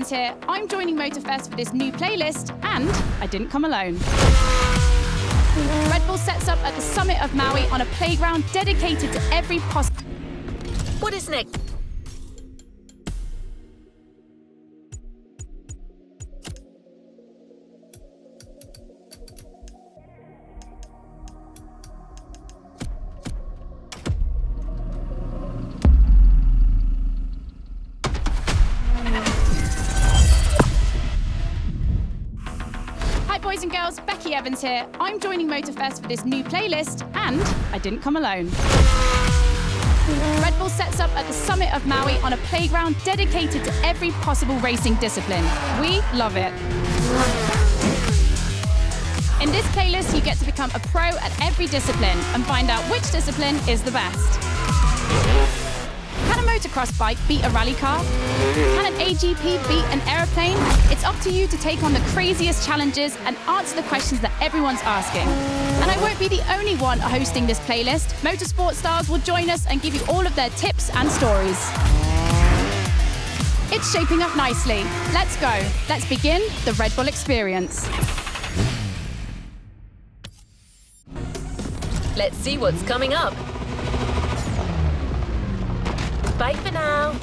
Evans here. I'm joining Motorfest for this new playlist, and I didn't come alone. Red Bull sets up at the summit of Maui on a playground dedicated to every possible... What is next? Boys and girls, Becky Evans here. I'm joining Motorfest for this new playlist, and I didn't come alone. Red Bull sets up at the summit of Maui on a playground dedicated to every possible racing discipline. We love it. In this playlist, you get to become a pro at every discipline and find out which discipline is the best. Can a motocross bike beat a rally car? Can an AGP beat an aeroplane? It's up to you to take on the craziest challenges and answer the questions that everyone's asking. And I won't be the only one hosting this playlist. Motorsport stars will join us and give you all of their tips and stories. It's shaping up nicely. Let's go. Let's begin the Red Bull experience. Let's see what's coming up. Bye for now.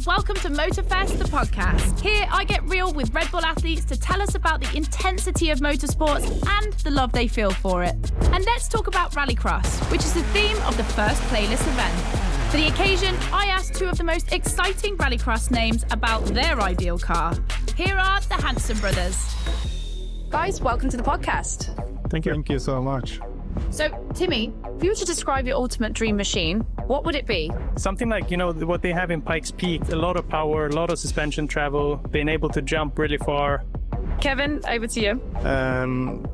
Welcome to Motorfest, the podcast. Here, I get real with Red Bull athletes to tell us about the intensity of motorsports and the love they feel for it. And let's talk about Rallycross, which is the theme of the first playlist event. For the occasion, I asked two of the most exciting Rallycross names about their ideal car. Here are the Hanson brothers. Guys, welcome to the podcast. Thank you. Thank you so much. So, Timmy, if you were to describe your ultimate dream machine, what would it be? Something like, what they have in Pikes Peak, a lot of power, a lot of suspension travel, being able to jump really far. Kevin, over to you.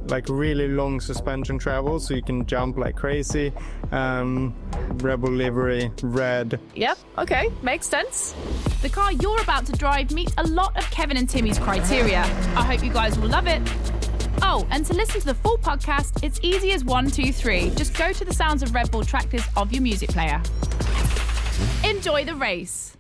Like really long suspension travel, so you can jump like crazy. Red Bull livery, red. Yep, okay, makes sense. The car you're about to drive meets a lot of Kevin and Timmy's criteria. I hope you guys will love it. Oh, and to listen to the full podcast, it's easy as 1, 2, 3. Just go to the Sounds of Red Bull tracklist of your music player. Enjoy the race.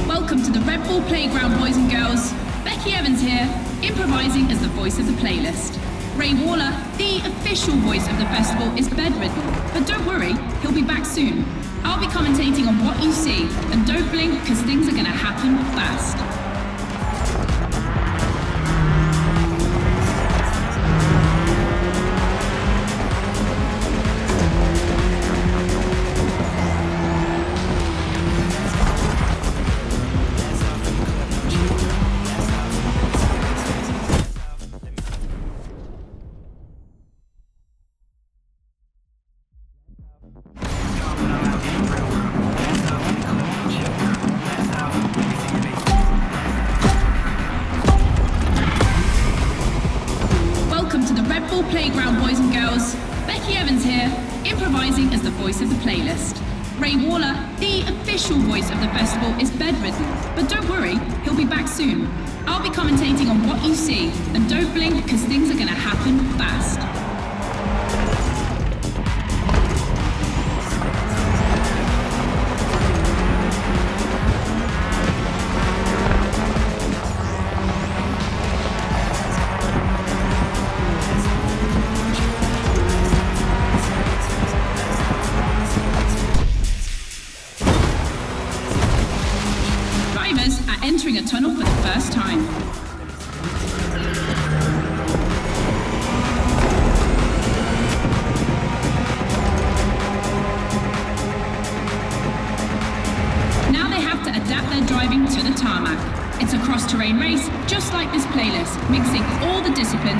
Welcome to the Red Bull Playground, boys and girls. Becky Evans here, improvising as the voice of the playlist. Ray Waller, the official voice of the festival, is bedridden, but don't worry, he'll be back soon. I'll be commentating on what you see, and don't blink because things are going to happen fast. Playground, boys and girls. Becky Evans here, improvising as the voice of the playlist. Ray Waller, the official voice of the festival, is bedridden, but don't worry, he'll be back soon. I'll be commentating on what you see, and don't blink because things are going to happen fast.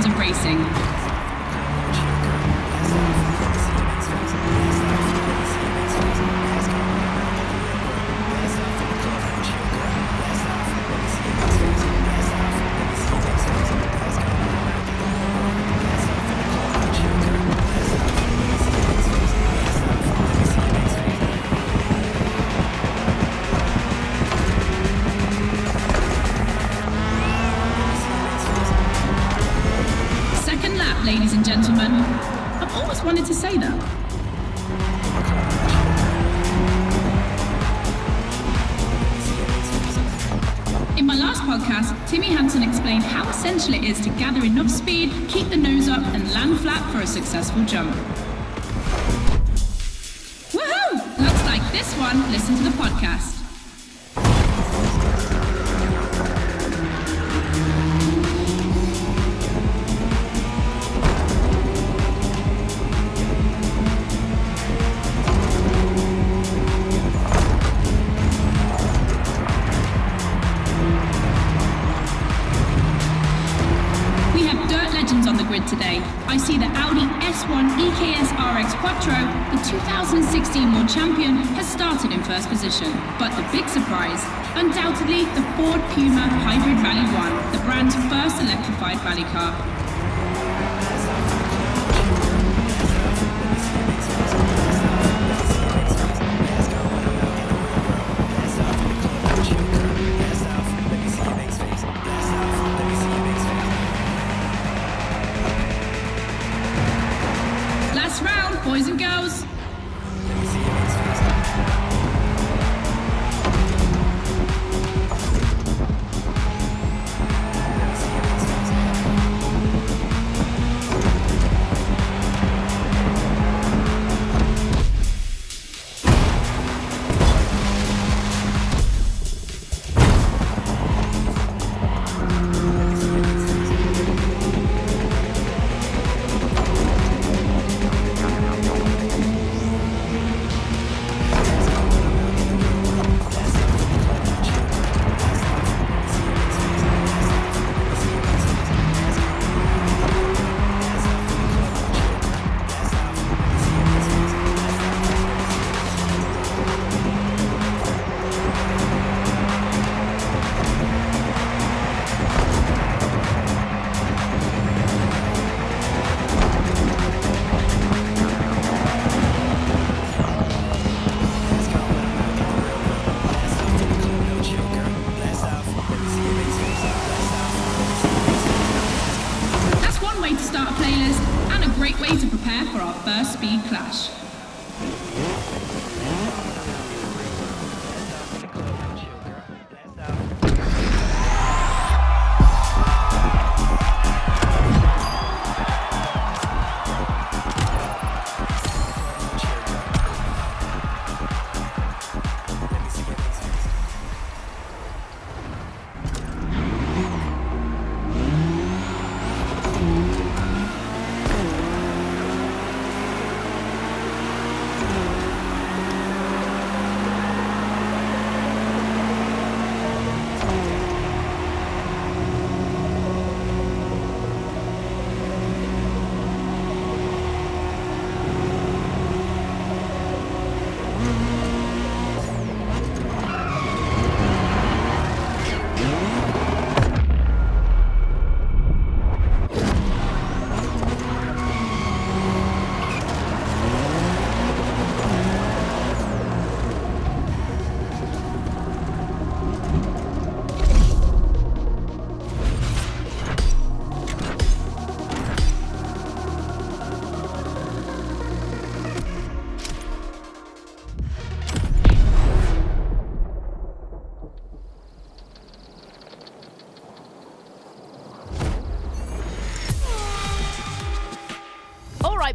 fans of racing. Ladies and gentlemen, I've always wanted to say that. In my last podcast, Timmy Hansen explained how essential it is to gather enough speed, keep the nose up, and land flat for a successful jump. Woohoo! Looks like this one listened to the podcast. Today, I see the Audi S1 EKS RX Quattro, the 2016 World Champion, has started in first position. But the big surprise, undoubtedly the Ford Puma Hybrid Rally 1, the brand's first electrified rally car. Boys and girls. Speed clash.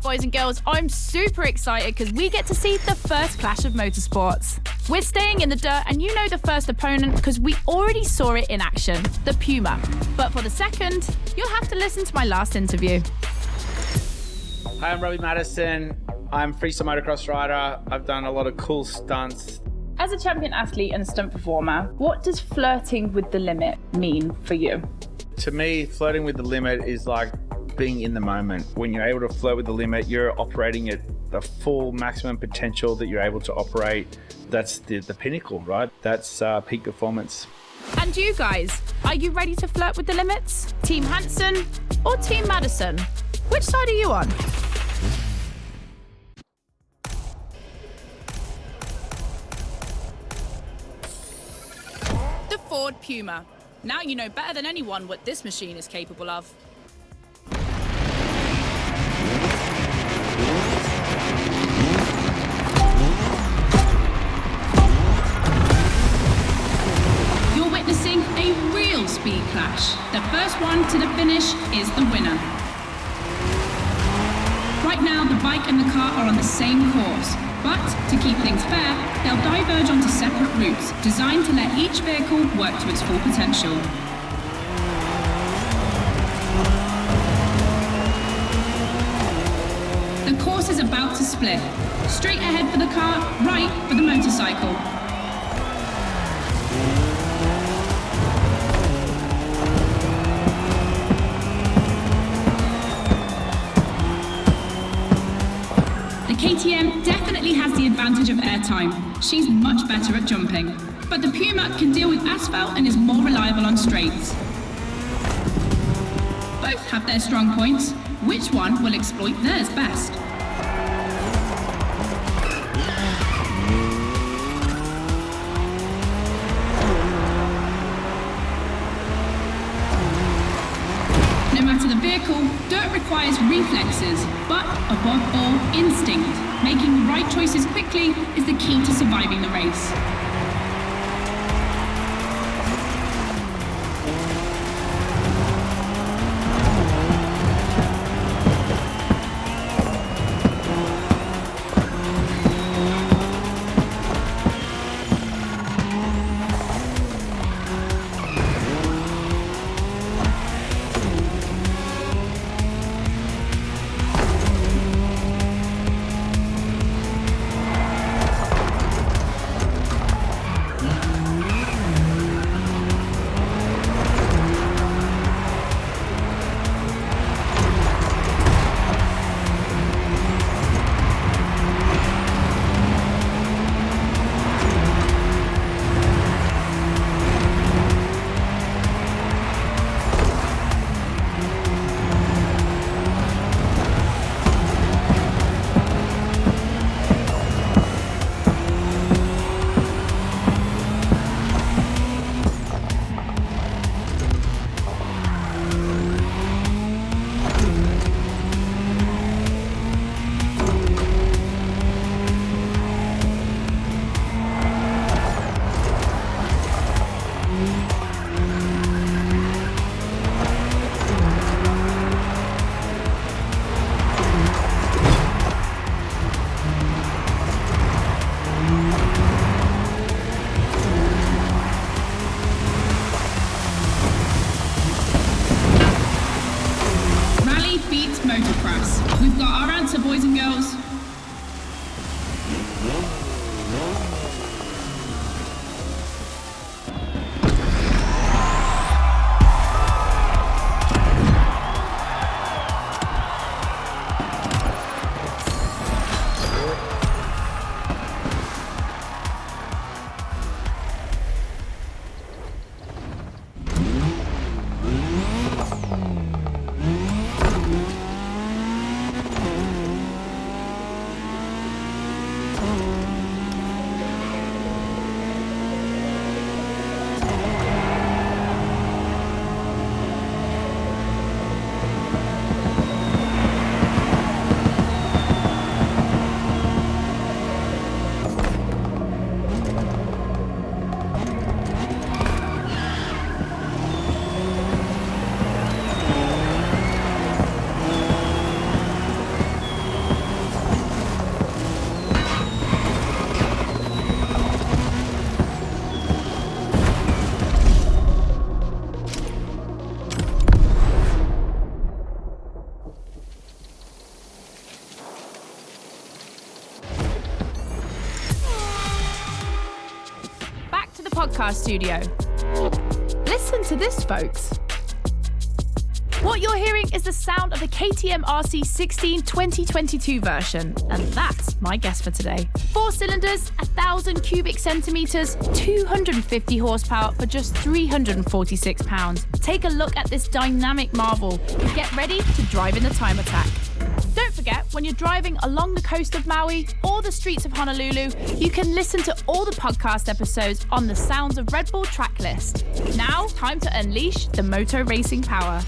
Boys and girls, I'm super excited because we get to see the first clash of motorsports. We're staying in the dirt and you know the first opponent because we already saw it in action, the Puma. But for the second, you'll have to listen to my last interview. Hi, I'm Robbie Madison. I'm freestyle motocross rider. I've done a lot of cool stunts. As a champion athlete and stunt performer, what does flirting with the limit mean for you? To me, flirting with the limit is like being in the moment. When you're able to float with the limit, you're operating at the full maximum potential that you're able to operate. That's the pinnacle, right? That's peak performance. And you guys, are you ready to flirt with the limits? Team Hansen or Team Madison? Which side are you on? The Ford Puma. Now you know better than anyone what this machine is capable of. You're witnessing a real speed clash. The first one to the finish is the winner. Right now, the bike and the car are on the same course, but to keep things fair, they'll diverge onto separate routes, designed to let each vehicle work to its full potential. The course is about to split. Straight ahead for the car, right for the motorcycle. The KTM definitely has the advantage of airtime. She's much better at jumping. But the Puma can deal with asphalt and is more reliable on straights. Both have their strong points. Which one will exploit theirs best? No matter the vehicle, dirt requires reflexes, but above all, instinct. Making the right choices quickly is the key to surviving the race. We've got our answer, boys and girls. Podcast studio. Listen to this, folks. What you're hearing is the sound of the KTM RC16 2022 version, and that's my guess for today. 4 cylinders, 1,000 cubic centimetres, 250 horsepower for just £346. Take a look at this dynamic marvel and get ready to drive in the time attack. Don't forget, when you're driving along the coast of Maui or the streets of Honolulu, you can listen to all the podcast episodes on the Sounds of Red Bull track list. Now, time to unleash the moto racing power.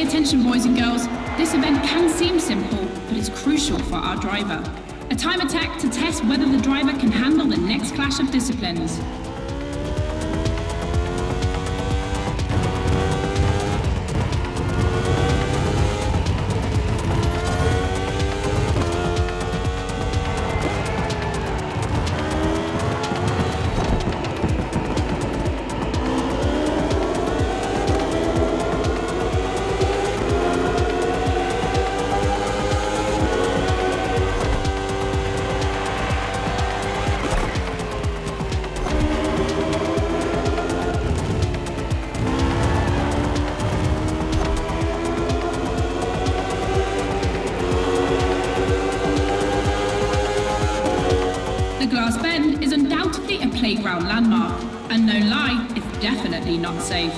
Attention boys and girls, this event can seem simple, but it's crucial for our driver. A time attack to test whether the driver can handle the next clash of disciplines. The glass bend is undoubtedly a playground landmark, and no lie, it's definitely not safe.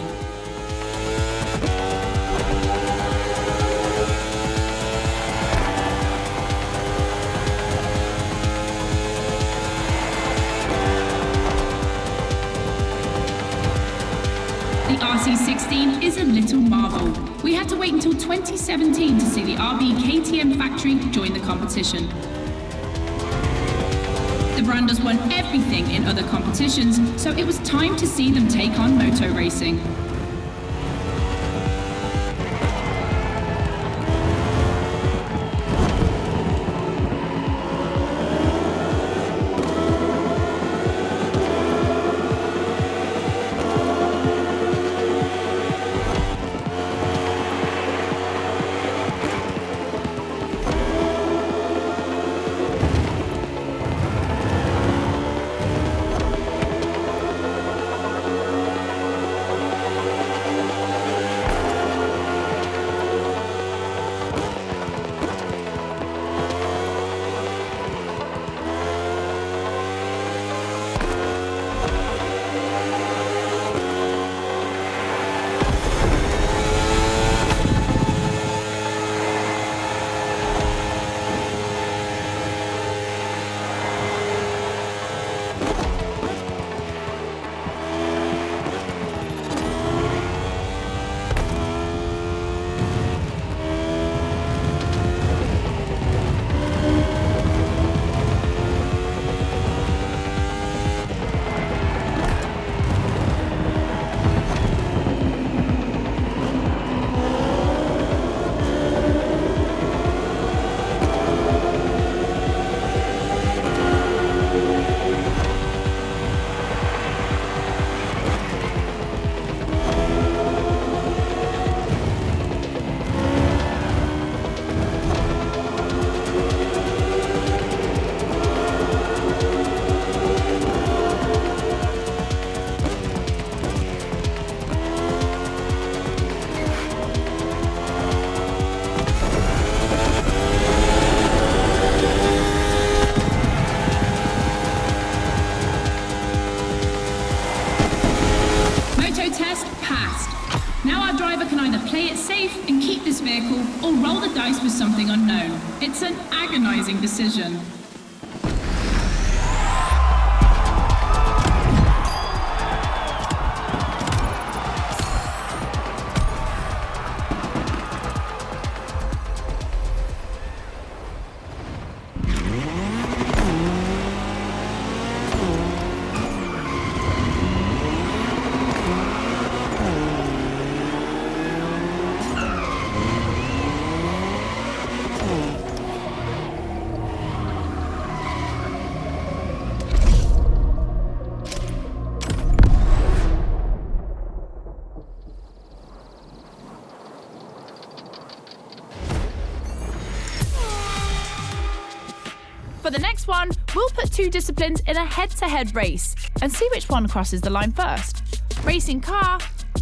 The RC16 is a little marvel. We had to wait until 2017 to see the RB KTM factory join the competition. The brand has won everything in other competitions, so it was time to see them take on moto racing. Or roll the dice with something unknown. It's an agonizing decision. For the next one, we'll put two disciplines in a head-to-head race and see which one crosses the line first. Racing car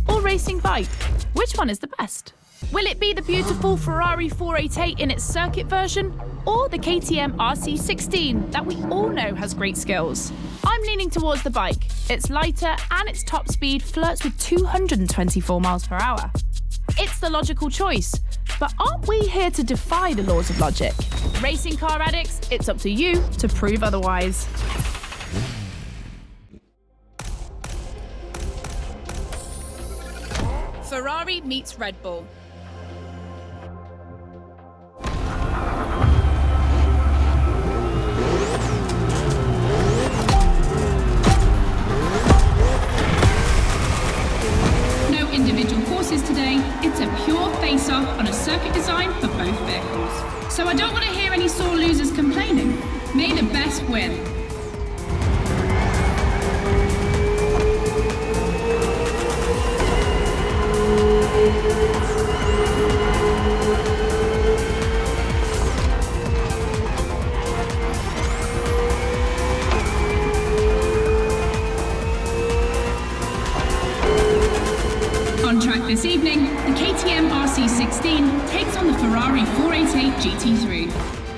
or racing bike? Which one is the best? Will it be the beautiful Ferrari 488 in its circuit version, or the KTM RC16 that we all know has great skills? I'm leaning towards the bike. It's lighter and its top speed flirts with 224 miles per hour. It's the logical choice, but aren't we here to defy the laws of logic? Racing car addicts, it's up to you to prove otherwise. Ferrari meets Red Bull. No individual courses today, it's a pure face-off on a circuit designed for both vehicles. So I don't want to hear any sore losers complaining. May the best win. On track this evening, the KTM RC16 takes on the Ferrari 488 GT3.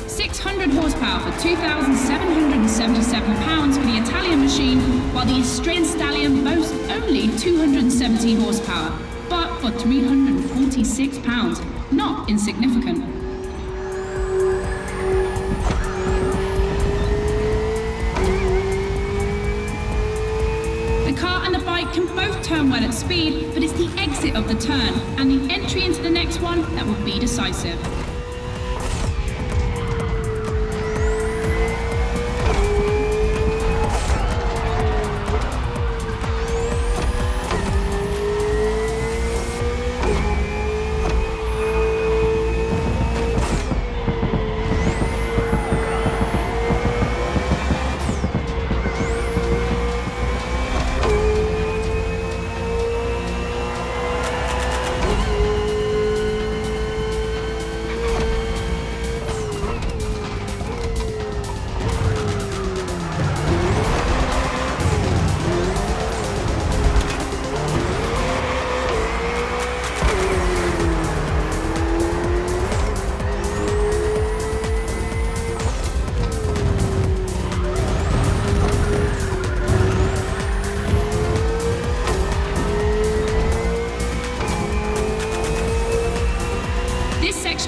600 horsepower for 2,777 pounds for the Italian machine, while the Austrian stallion boasts only 270 horsepower, but for 346 pounds, not insignificant. The car and the bike can both turn well at speed, but it's the exit of the turn and the entry into the next one that will be decisive.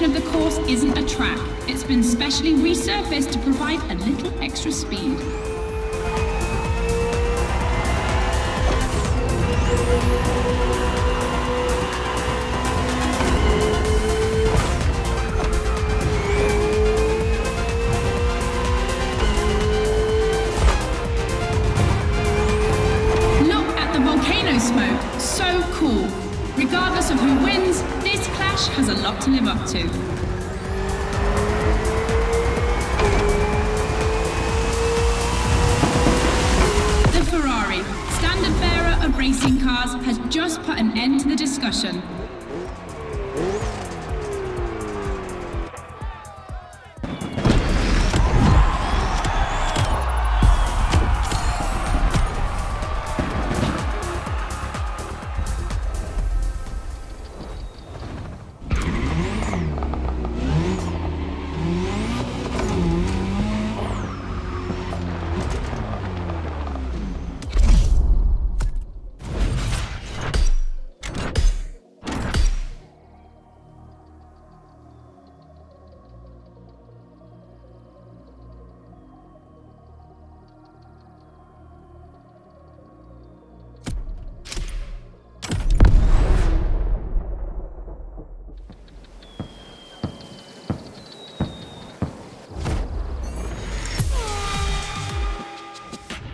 Of the course isn't a track. It's been specially resurfaced to provide a little extra speed. Look at the volcano smoke. So cool. Regardless of who wins, this clash has a lot to live up to. The Ferrari, standard bearer of racing cars, has just put an end to the discussion.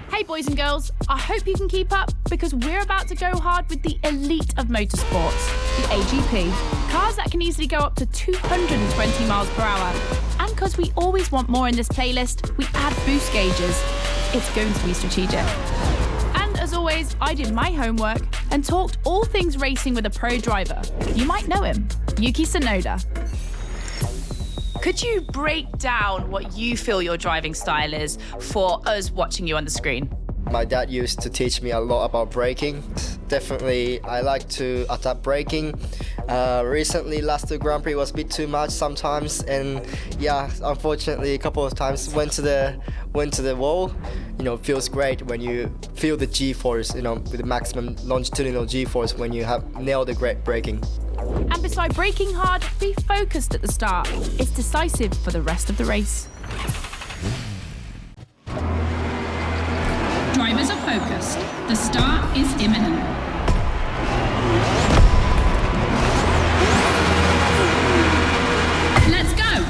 Hey boys and girls, I hope you can keep up because we're about to go hard with the elite of motorsports, the AGP. Cars that can easily go up to 220 miles per hour. And because we always want more in this playlist, we add boost gauges. It's going to be strategic. And as always, I did my homework and talked all things racing with a pro driver. You might know him, Yuki Tsunoda. Could you break down what you feel your driving style is for us watching you on the screen? My dad used to teach me a lot about braking. Definitely, I like to adapt braking. Recently, last Grand Prix was a bit too much sometimes, and yeah, unfortunately, a couple of times went to the wall. You know, it feels great when you feel the G-force. You know, with the maximum longitudinal G-force when you have nailed the great braking. And beside braking hard, be focused at the start. It's decisive for the rest of the race. Drivers are focused. The start is imminent. Let's go!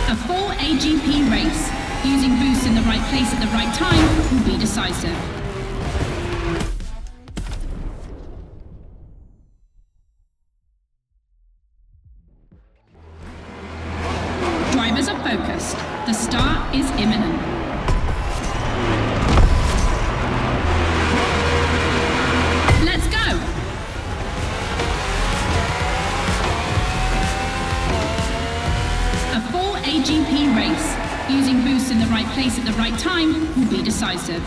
A full AGP race. Using boosts in the right place at the right time will be decisive. Drivers are focused. The start is imminent. Let's go! A full AGP race. Using boosts in the right place at the right time will be decisive.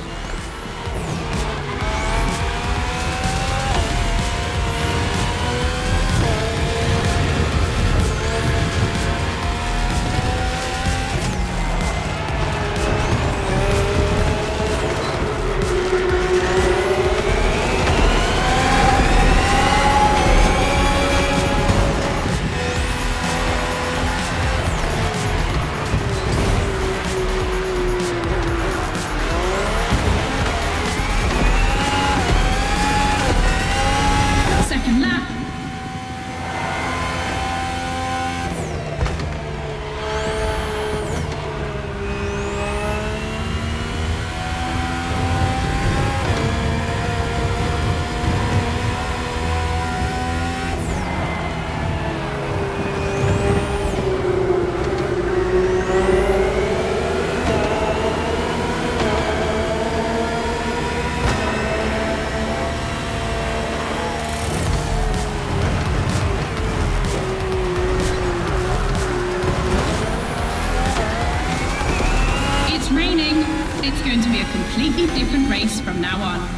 It's going to be a completely different race from now on.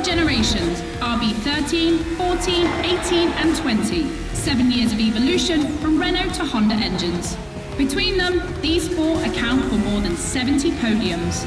Generations, RB13, 14, 18 and 20. 7 years of evolution from Renault to Honda engines. Between them, these four account for more than 70 podiums.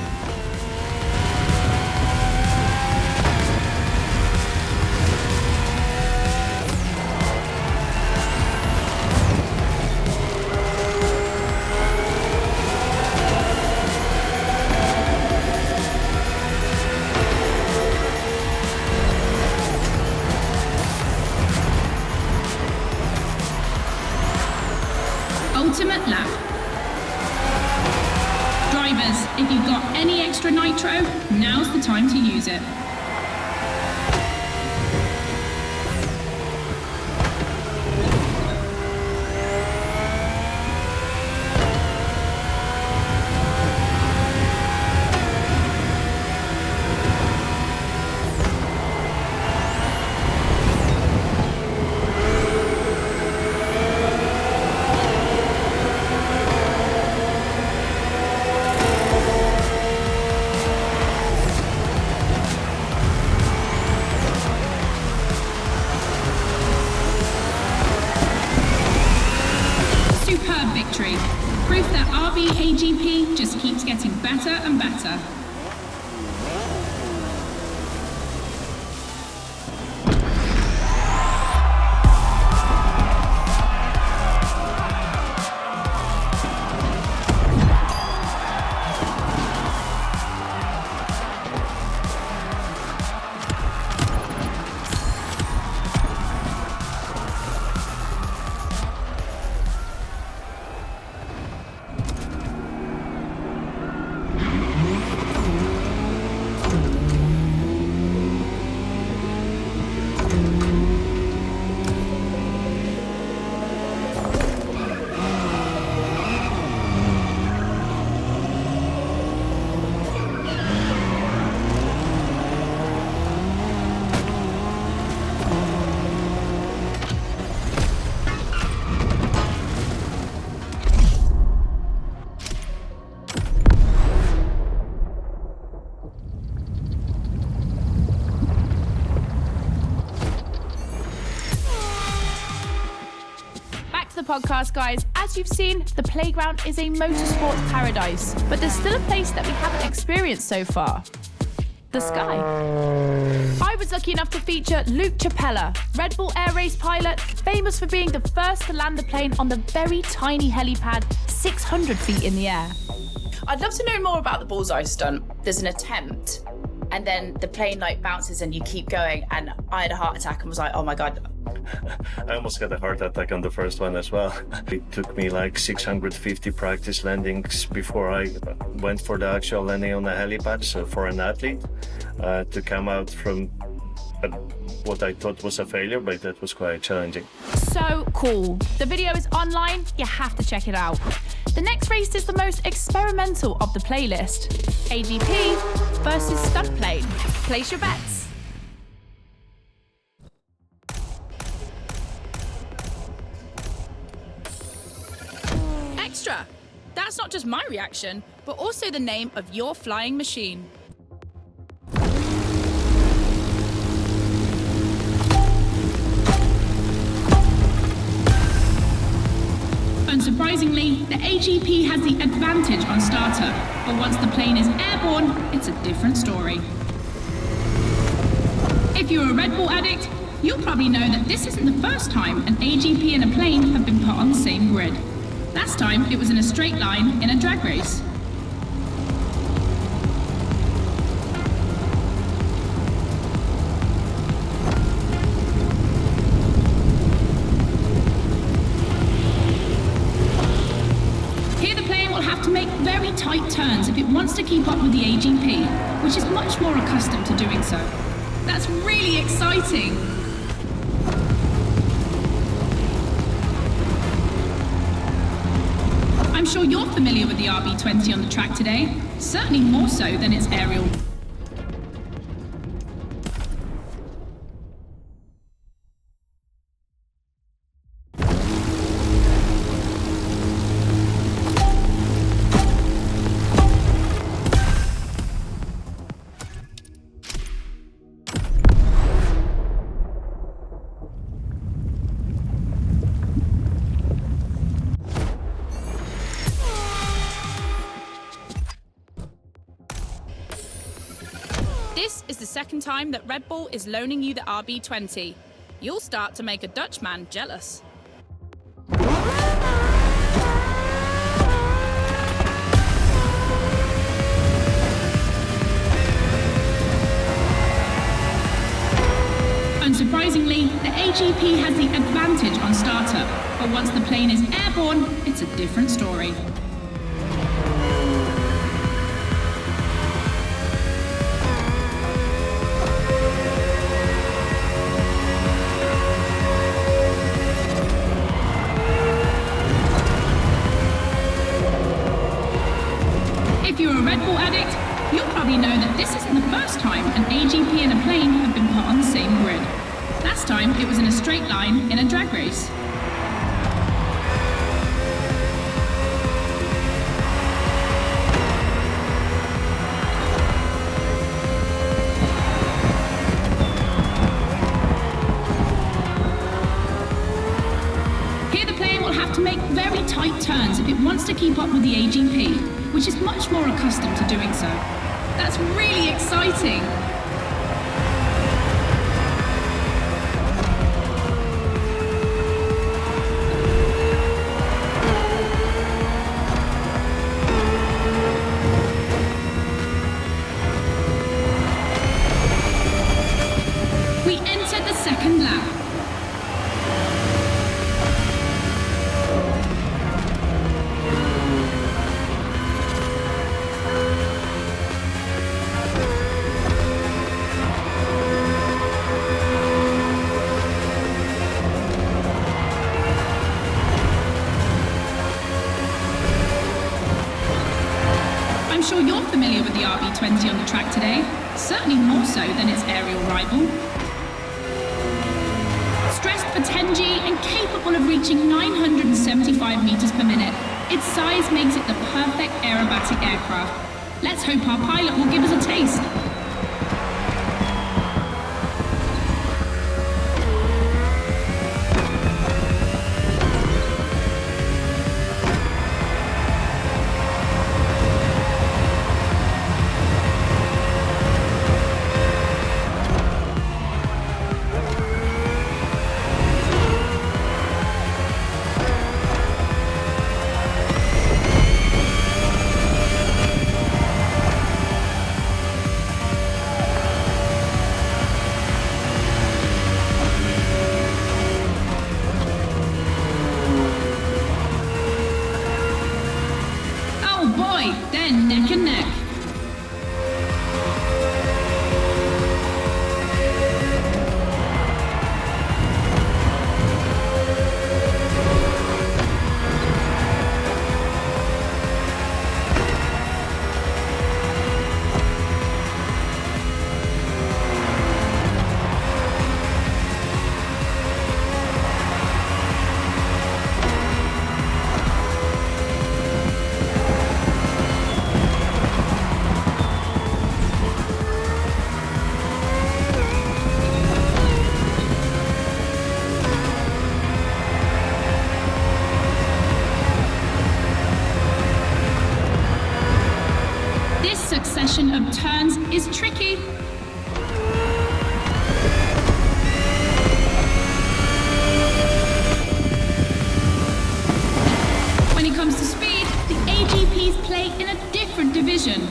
Ultimate lap. Drivers, if you've got any extra nitro, now's the time to use it. Victory. Proof that RB AGP just keeps getting better and better. the podcast, guys. As you've seen, the playground is a motorsports paradise, but there's still a place that we haven't experienced so far. The sky. I was lucky enough to feature Luke Chapella, Red Bull Air Race pilot, famous for being the first to land the plane on the very tiny helipad 600 feet in the air. I'd love to know more about the bullseye stunt. There's an attempt, and then the plane like bounces and you keep going, and I had a heart attack and was like, oh my God. I almost had a heart attack on the first one as well. It took me like 650 practice landings before I went for the actual landing on the helipad. So for an athlete to come out from what I thought was a failure, but that was quite challenging. So cool. The video is online. You have to check it out. The next race is the most experimental of the playlist. AGP versus stunt plane. Place your bets. Extra! That's not just my reaction, but also the name of your flying machine. Unsurprisingly, the AGP has the advantage on starter, but once the plane is airborne, it's a different story. If you're a Red Bull addict, you'll probably know that this isn't the first time an AGP and a plane have been put on the same grid. Last time, it was in a straight line in a drag race. Here the plane will have to make very tight turns if it wants to keep up with the AGP, which is much more accustomed to doing so. That's really exciting! I'm sure you're familiar with the RB20 on the track today, certainly more so than its aerial. This is the second time that Red Bull is loaning you the RB20. You'll start to make a Dutchman jealous. Unsurprisingly, the AGP has the advantage on starter, but once the plane is airborne, it's a different story. If you're a Red Bull addict, you'll probably know that this isn't the first time an AGP and a plane have been put on the same grid. Last time, it was in a straight line in a drag race. Here the plane will have to make very tight turns if it wants to keep up with the AGP, which is much more accustomed to doing so. That's really exciting! We enter the second lap. I'm sure you're familiar with the RB20 on the track today, certainly more so than its aerial rival. Stressed for 10G and capable of reaching 975 meters per minute, its size makes it the perfect aerobatic aircraft. Let's hope our pilot will give us a taste. combination of turns is tricky. When it comes to speed, the AGPs play in a different division.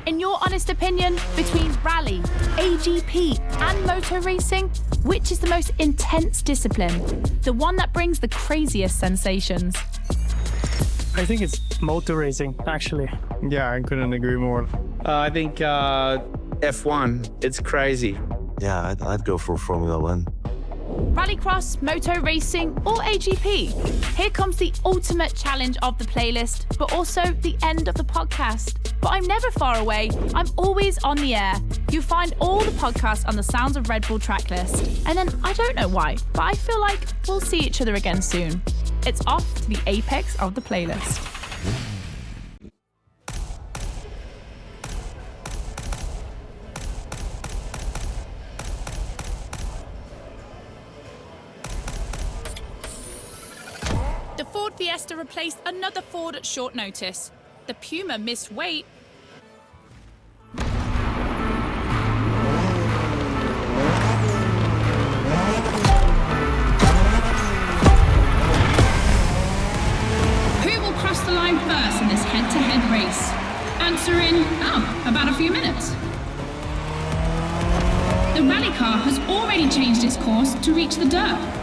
In your honest opinion, between rally, AGP, and motor racing, which is the most intense discipline? The one that brings the craziest sensations? I think it's motor racing, actually. Yeah, I couldn't agree more. I think F1. It's crazy. Yeah, I'd go for Formula One. Rallycross, moto racing, or AGP? Here comes the ultimate challenge of the playlist, but also the end of the podcast. But I'm never far away. I'm always on the air. You find all the podcasts on the Sounds of Red Bull tracklist. And then I don't know why, but I feel like we'll see each other again soon. It's off to the apex of the playlist. The Ford Fiesta replaced another Ford at short notice. The Puma missed weight. Who will cross the line first in this head-to-head race? Answer in, about a few minutes. The rally car has already changed its course to reach the dirt.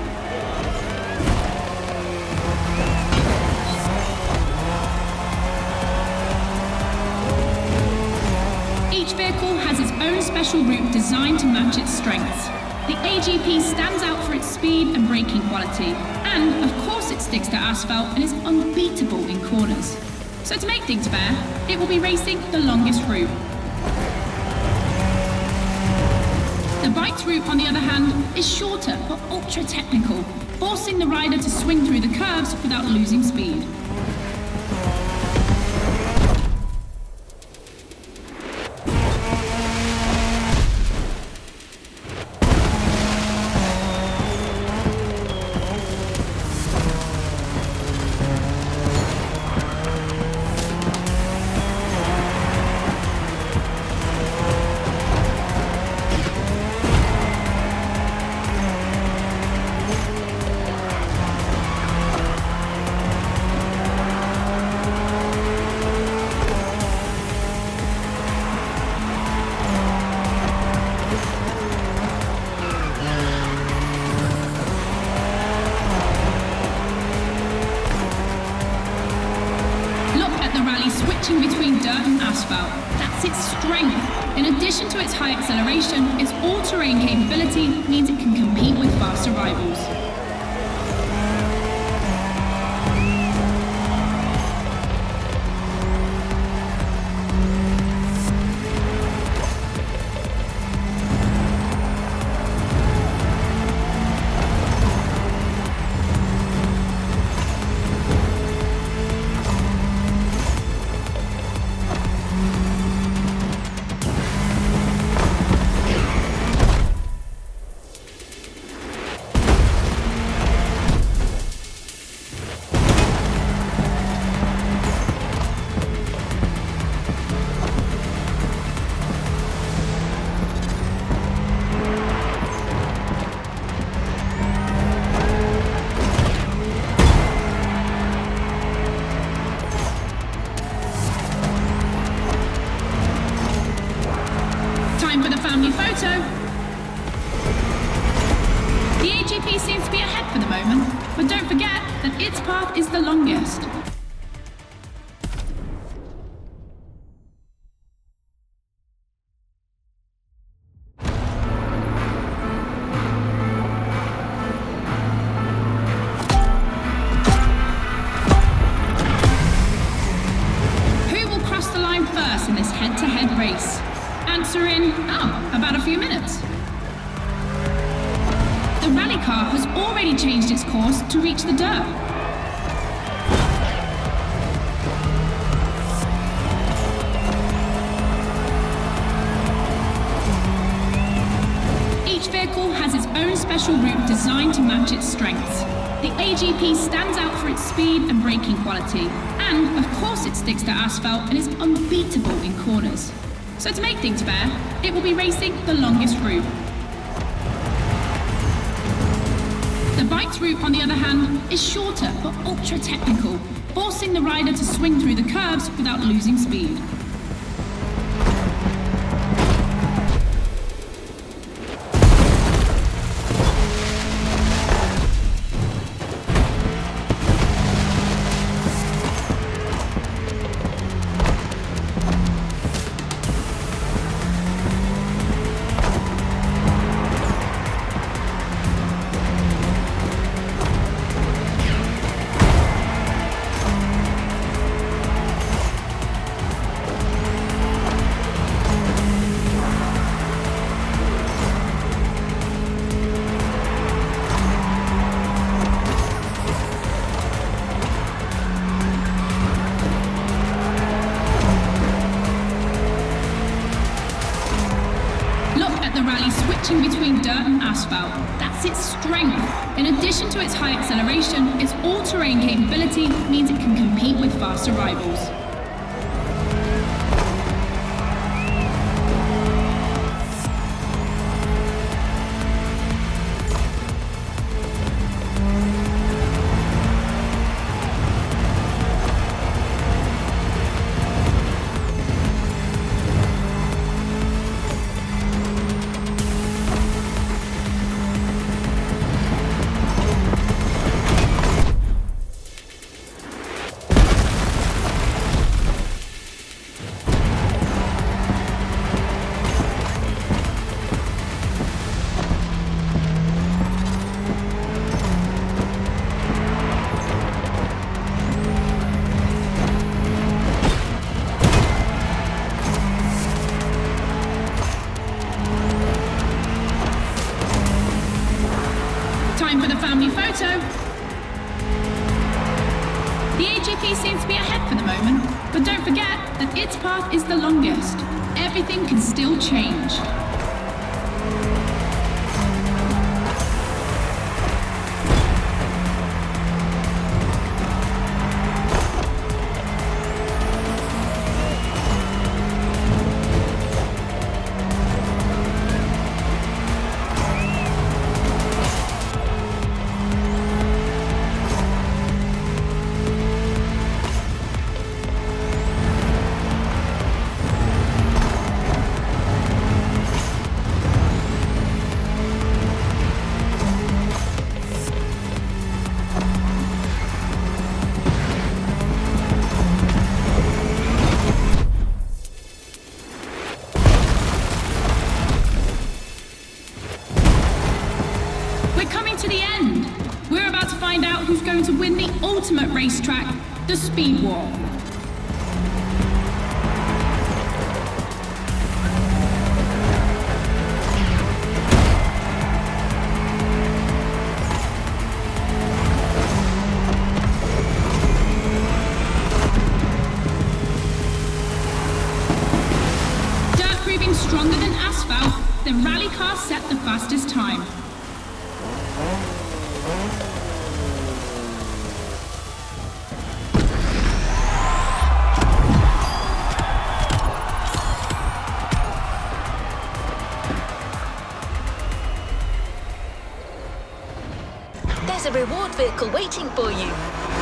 Each vehicle has its own special route designed to match its strengths. The AGP stands out for its speed and braking quality, and of course it sticks to asphalt and is unbeatable in corners. So to make things fair, it will be racing the longest route. The bike's route, on the other hand, is shorter but ultra technical, forcing the rider to swing through the curves without losing speed. Switching between dirt and asphalt. That's its strength. In addition to its high acceleration, its all-terrain capability means it can compete with faster rivals. for the moment, but don't forget that its path is the longest. In this head-to-head race? Answer in, about a few minutes. The rally car has already changed its course to reach the dirt. Each vehicle has its own special route designed to match its strengths. The AGP stands out for its speed and braking quality, and of course it sticks to asphalt and is unbeatable in corners. So to make things fair, it will be racing the longest route. The bike's route, on the other hand, is shorter but ultra technical, forcing the rider to swing through the curves without losing speed. Between dirt and asphalt. That's its strength. In addition to its high acceleration, its all-terrain capability means it can compete with faster rivals. The AGP seems to be ahead for the moment, but don't forget that its path is the longest. Everything can still change. To win the ultimate racetrack, the Speed War. Dirt proving stronger than asphalt, the rally car set the fastest time. There's a reward vehicle waiting for you.